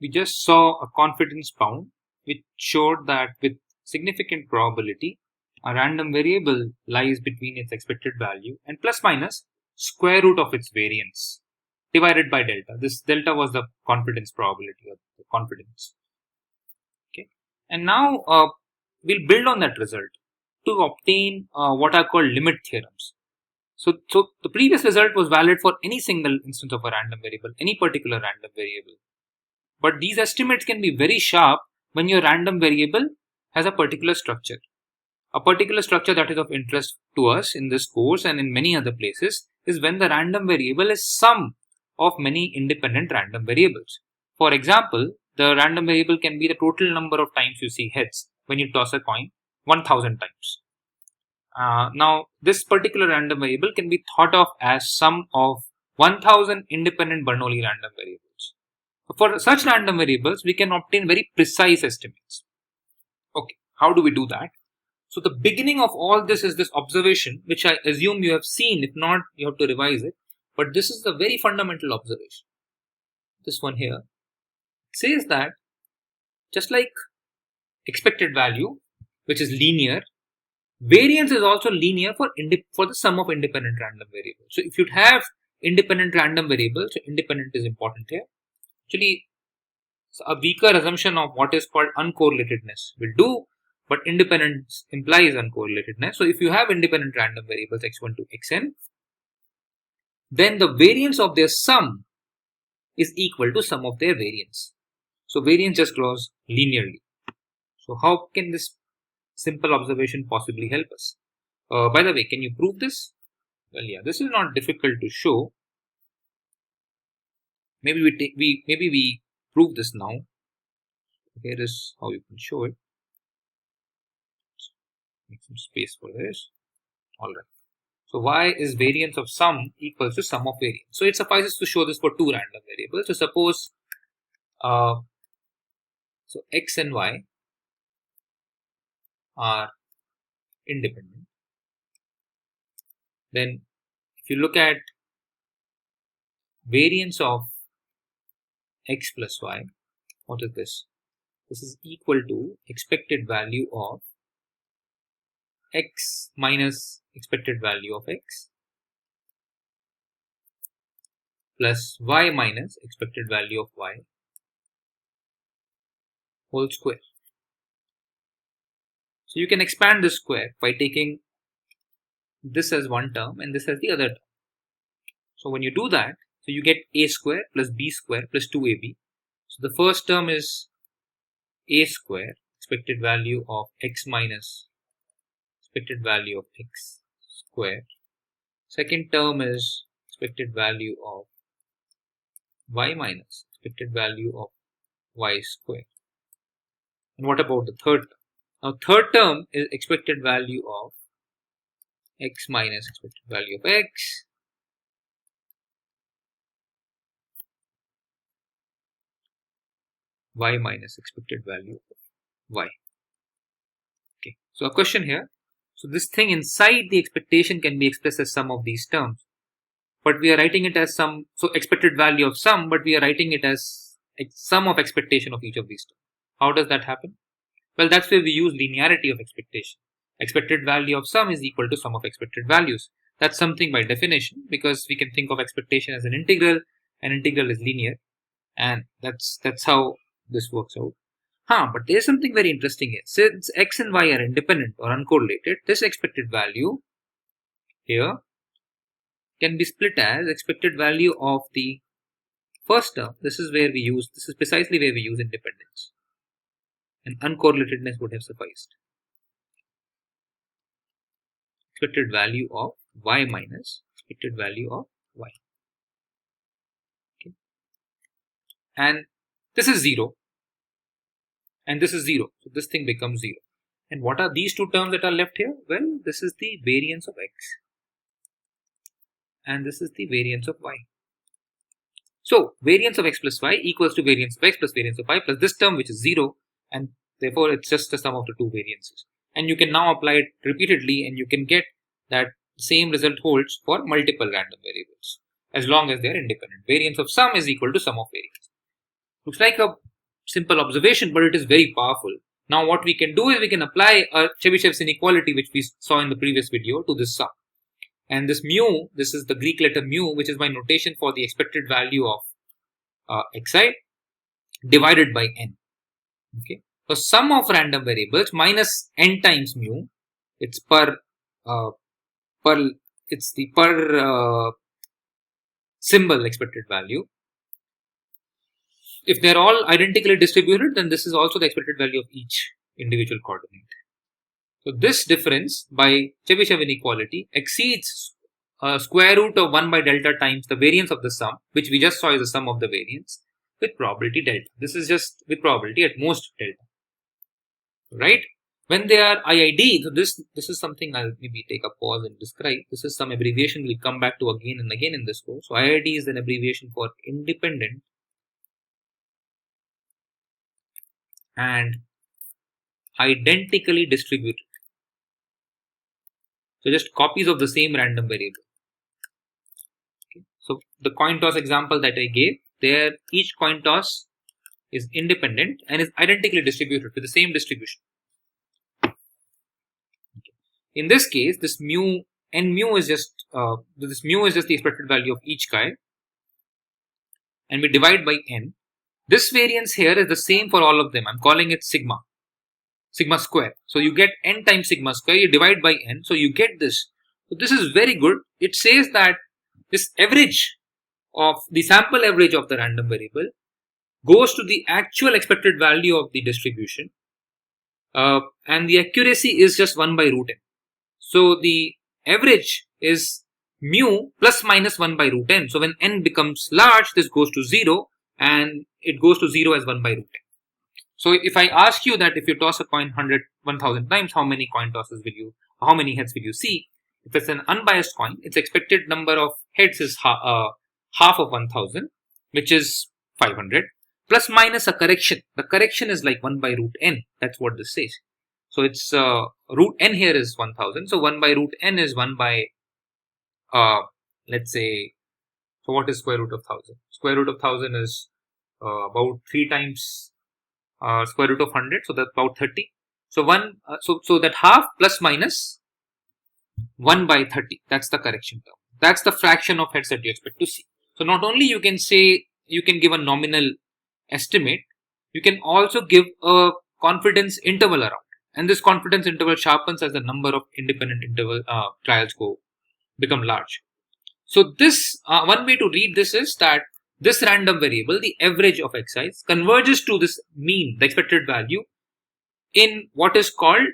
we just saw a confidence bound which showed that with significant probability, a random variable lies between its expected value and plus minus square root of its variance divided by delta. This delta was the confidence probability or the confidence. Okay, and now we'll build on that result to obtain what are called limit theorems. So the previous result was valid for any single instance of a random variable, any particular random variable. But these estimates can be very sharp when your random variable has a particular structure. A particular structure that is of interest to us in this course and in many other places is when the random variable is sum of many independent random variables. For example, the random variable can be the total number of times you see heads when you toss a coin 1000 times. Now, this particular random variable can be thought of as sum of 1000 independent Bernoulli random variables. For such random variables, we can obtain very precise estimates. Okay, how do we do that? So the beginning of all this is this observation, which I assume you have seen. If not, you have to revise it. But this is a very fundamental observation. This one here says that just like expected value, which is linear, variance is also linear for the sum of independent random variables. So if you have independent random variables, so independent is important here. Actually, a weaker assumption of what is called uncorrelatedness will do, but independence implies uncorrelatedness. So if you have independent random variables x1 to xn, then the variance of their sum is equal to sum of their variance. So variance just grows linearly. So how can this simple observation possibly help us? By the way, can you prove this? Well, yeah, this is not difficult to show. Maybe we prove this now. Here is how you can show it. Make some space for this. All right. So y is variance of sum equals to sum of variance. So it suffices to show this for two random variables. So suppose so x and y are independent. Then if you look at variance of x plus y, what is this? This is equal to expected value of x minus expected value of x plus y minus expected value of y whole square. So you can expand this square by taking this as one term and this as the other term. So when you do that, so you get a square plus b square plus 2ab. So the first term is a square, expected value of x minus expected value of x square. Second term is expected value of y minus expected value of y square. And what about the third term? Now third term is expected value of x minus expected value of x y minus expected value of y. Okay, so a question here. So this thing inside the expectation can be expressed as sum of these terms, but we are writing it as sum. So expected value of sum, but we are writing it as sum of expectation of each of these terms. How does that happen? Well, that's where we use linearity of expectation. Expected value of sum is equal to sum of expected values. That's something by definition, because we can think of expectation as an integral is linear, and that's how this works out. But there's something very interesting here. Since x and y are independent or uncorrelated, this expected value here can be split as expected value of the first term. This is precisely where we use independence, and uncorrelatedness would have sufficed. Expected value of y minus expected value of y. Okay. And this is 0. And this is 0. So this thing becomes 0. And what are these two terms that are left here? Well, this is the variance of x. And this is the variance of y. So variance of x plus y equals to variance of x plus variance of y plus this term, which is 0. And therefore it's just the sum of the two variances. And you can now apply it repeatedly, and you can get that same result holds for multiple random variables as long as they are independent. Variance of sum is equal to sum of variance. Looks like a simple observation, but it is very powerful. Now what we can do is we can apply a Chebyshev's inequality, which we saw in the previous video, to this sum. And this mu, this is the Greek letter mu, which is my notation for the expected value of xi divided by n. Okay, so sum of random variables minus n times mu. It's per symbol expected value. If they're all identically distributed, then this is also the expected value of each individual coordinate. So this difference by Chebyshev inequality exceeds square root of 1 by delta times the variance of the sum, which we just saw is the sum of the variance, with probability delta. This is just with probability at most delta, right? When they are IID, so this is something I'll maybe take a pause and describe. This is some abbreviation we'll come back to again and again in this course. So IID is an abbreviation for independent and identically distributed. So just copies of the same random variable. Okay. So the coin toss example that I gave, there each coin toss is independent and is identically distributed with the same distribution. Okay. In this case, this mu n mu is just the expected value of each guy, and we divide by n. This variance here is the same for all of them. I'm calling it sigma square. So you get n times sigma square, you divide by n, so you get this. So this is very good. It says that this average of the sample average of the random variable goes to the actual expected value of the distribution, and the accuracy is just 1 by root n. So the average is mu plus minus 1 by root n. So when n becomes large, this goes to 0, and it goes to 0 as 1 by root n. So if I ask you that if you toss a coin 1,000 times, how many heads will you see? If it's an unbiased coin, its expected number of heads is half of 1,000, which is 500, plus minus a correction. The correction is like 1 by root n. That's what this says. So it's root n here is 1,000. So 1 by root n is 1 by, let's say, so what is square root of 1,000? Square root of 1,000 is about 3 times square root of 100, so that's about 30. So so that half plus minus 1 by 30. That's the correction term. That's the fraction of heads that you expect to see. So not only you can give a nominal estimate, you can also give a confidence interval around, and this confidence interval sharpens as the number of independent trials become large. So this one way to read this is that this random variable, the average of xi, converges to this mean, the expected value, in what is called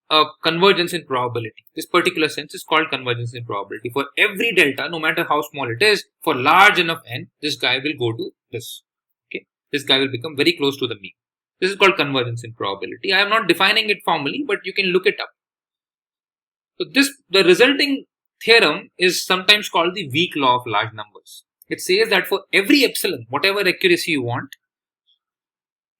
a convergence in probability. This particular sense is called convergence in probability. For every delta, no matter how small it is, for large enough n, this guy will go to this. Okay, this guy will become very close to the mean. This is called convergence in probability. I am not defining it formally, but you can look it up. So the resulting theorem is sometimes called the weak law of large numbers. It says that for every epsilon, whatever accuracy you want,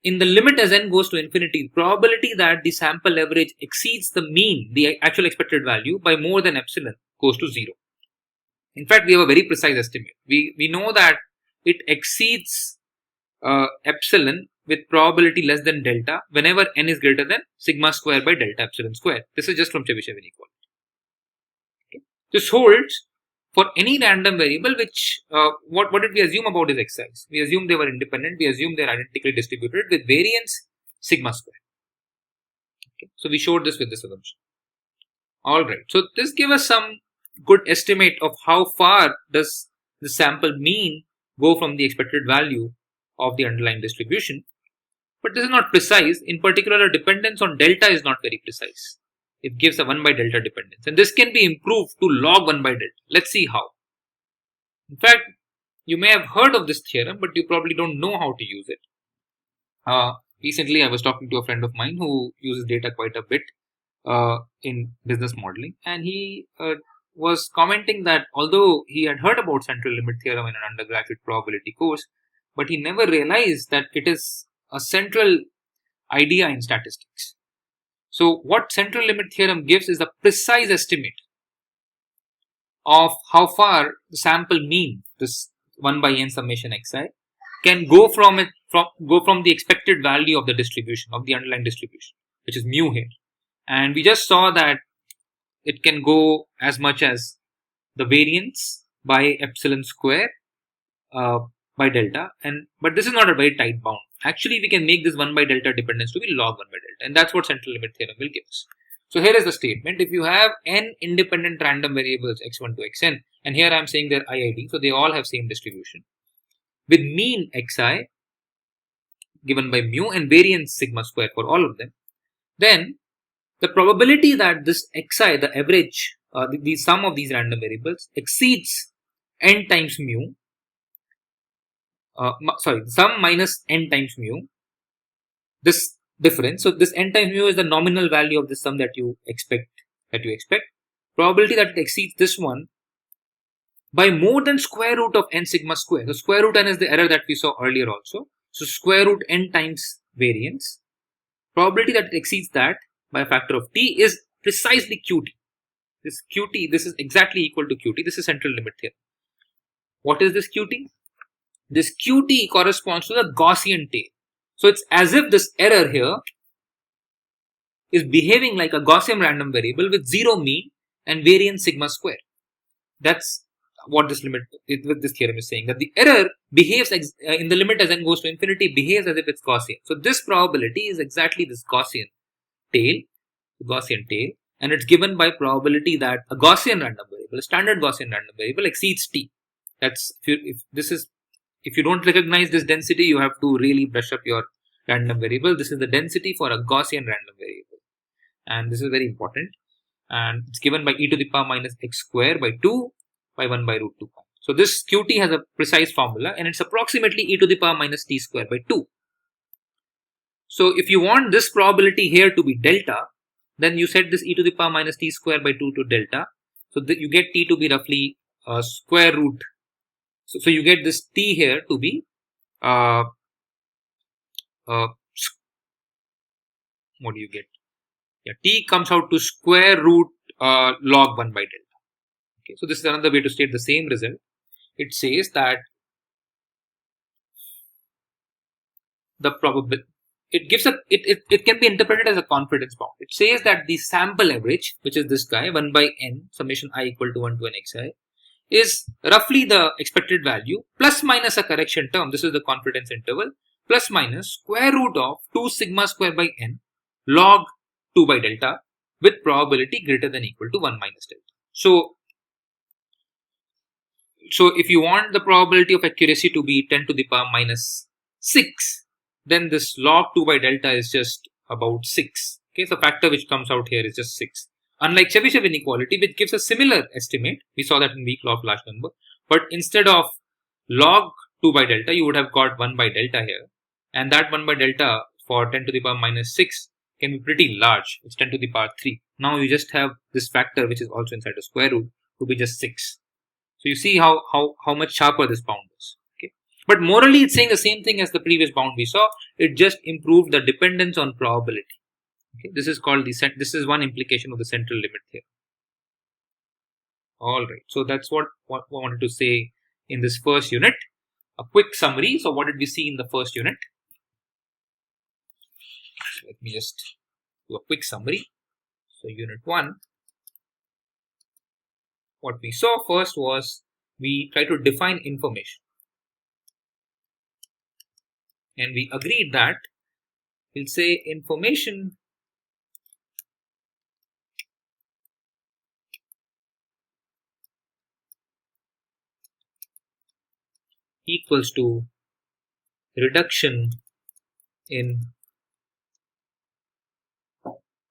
in the limit as n goes to infinity, the probability that the sample average exceeds the mean, the actual expected value, by more than epsilon goes to 0. In fact, we have a very precise estimate. We know that it exceeds epsilon with probability less than delta whenever n is greater than sigma square by delta epsilon square. This is just from Chebyshev inequality. Okay. This holds for any random variable, which what did we assume about his x's? We assumed they were independent. We assumed they're identically distributed with variance sigma square. Okay. So we showed this with this assumption. All right. So this gives us some good estimate of how far does the sample mean go from the expected value of the underlying distribution. But this is not precise. In particular, dependence on delta is not very precise. It gives a 1 by delta dependence, and this can be improved to log 1 by delta. Let's see how. In fact, you may have heard of this theorem, but you probably don't know how to use it. Recently, I was talking to a friend of mine who uses data quite a bit in business modeling, and he was commenting that although he had heard about central limit theorem in an undergraduate probability course, but he never realized that it is a central idea in statistics. So what central limit theorem gives is a precise estimate of how far the sample mean, this 1 by n summation xi, can go from go from the expected value of the distribution, of the underlying distribution, which is mu here. And we just saw that it can go as much as the variance by epsilon square by delta, but this is not a very tight bound. Actually, we can make this 1 by delta dependence to be log 1 by delta, and that's what central limit theorem will give us. So here is the statement: if you have n independent random variables x1 to xn, and here I am saying their IID, so they all have same distribution, with mean xi given by mu and variance sigma square for all of them, then the probability that this xi, the average, the sum of these random variables, exceeds n times mu, sum minus n times mu, this difference. So this n times mu is the nominal value of the sum that you expect. Probability that it exceeds this one by more than square root of n sigma square. The square root n is the error that we saw earlier also. So square root n times variance. Probability that it exceeds that by a factor of t is precisely qt. This qt, this is exactly equal to qt. This is central limit theorem. What is this qt? This qt corresponds to the Gaussian tail. So it's as if this error here is behaving like a Gaussian random variable with zero mean and variance sigma square. That's what this theorem is saying, that the error behaves in the limit as n goes to infinity, behaves as if it's Gaussian. So this probability is exactly this Gaussian tail, and it's given by probability that a Gaussian random variable, a standard Gaussian random variable, exceeds t. That's if you don't recognize this density, you have to really brush up your random variable. This is the density for a Gaussian random variable, and this is very important. And it's given by e to the power minus x square by 2 by 1 by root 2. So this qt has a precise formula, and it's approximately e to the power minus t square by 2. So if you want this probability here to be delta, then you set this e to the power minus t square by 2 to delta. So that you get t to be roughly square root. So you get this t here to be what do you get? Yeah, t comes out to square root log 1 by delta. Okay, so this is another way to state the same result. It says that the probability, it can be interpreted as a confidence bound. It says that the sample average, which is this guy 1 by n summation I equal to 1 to n xi, is roughly the expected value plus minus a correction term. This is the confidence interval, plus minus square root of 2 sigma square by n log 2 by delta with probability greater than equal to 1 minus delta. So if you want the probability of accuracy to be 10 to the power minus 6, then this log 2 by delta is just about 6. Okay, so factor which comes out here is just 6. Unlike Chebyshev inequality, which gives a similar estimate, we saw that in weak law of large number, but instead of log 2 by delta, you would have got 1 by delta here, and that 1 by delta for 10 to the power minus 6 can be pretty large. It's 10 to the power 3. Now you just have this factor which is also inside the square root to be just 6. So you see how much sharper this bound is. Okay, but morally it's saying the same thing as the previous bound we saw. It just improved the dependence on probability. Okay, this is called this is one implication of the central limit theorem. All right, so that's what I wanted to say in this first unit. A quick summary. So what did we see in the first unit? So let me just do a quick summary. So unit 1, what we saw first was we tried to define information, and we agreed that we'll say information equals to reduction in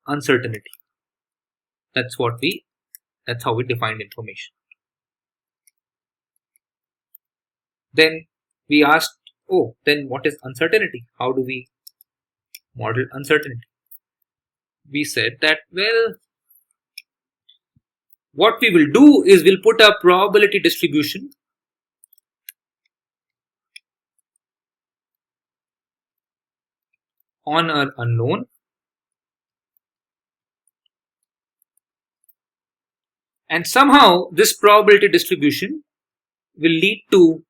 uncertainty. That's how we defined information. Then we asked, then what is uncertainty? How do we model uncertainty? We said that, well, what we will do is we'll put a probability distribution on an unknown, and somehow this probability distribution will lead to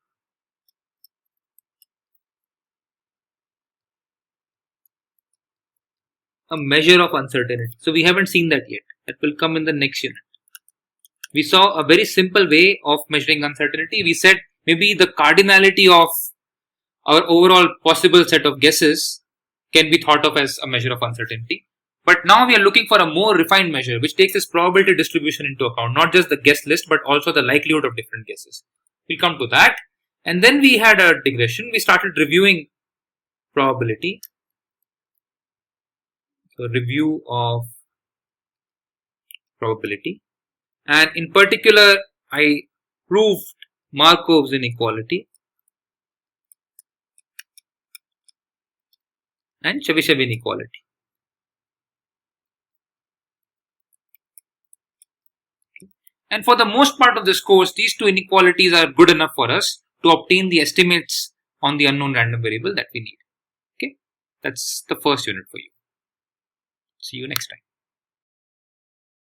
a measure of uncertainty. So we haven't seen that yet. That will come in the next unit. We saw a very simple way of measuring uncertainty. We said maybe the cardinality of our overall possible set of guesses can be thought of as a measure of uncertainty. But now we are looking for a more refined measure which takes this probability distribution into account, not just the guess list but also the likelihood of different guesses. We'll come to that. And then we had a digression. We started reviewing probability. So review of probability. And in particular, I proved Markov's inequality and Chebyshev inequality. And for the most part of this course, these two inequalities are good enough for us to obtain the estimates on the unknown random variable that we need. Okay, that's the first unit for you. See you next time.